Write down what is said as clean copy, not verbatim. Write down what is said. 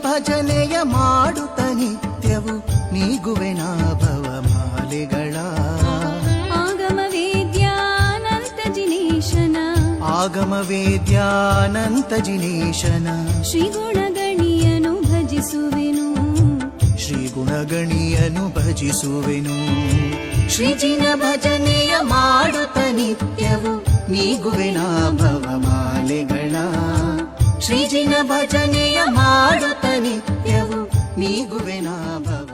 ಭಜನೆಯ ಮಾಡುತ್ತ ನಿತ್ಯವು ನೀಗುವೆನ ಭವಮಾಲೆಗಳ ಆಗಮ ವೇದ್ಯಾನಂತ ಜಿನೇಶನ ಆಗಮ ವೇದ್ಯಾನಂತ ಜಿನೇಶನ ಶ್ರೀ ಗುಣಗಣಿಯನು ಭಜಿಸುವೆನು ಶ್ರೀ ಗುಣಗಣಿಯನು ಭಜಿಸುವೆನು ಶ್ರೀಜಿನ ಭಜನೆಯ ಮಾಡುತ್ತ ನಿತ್ಯವು ನೀಗುವೆನ ಭವಮಾಲೆಗಳ ಶ್ರೀಜಿನ ಭಜನೆಯ ಮಾಡುತ್ತ ನಿತ್ಯವು ನೀಗುವೆನ ಭವ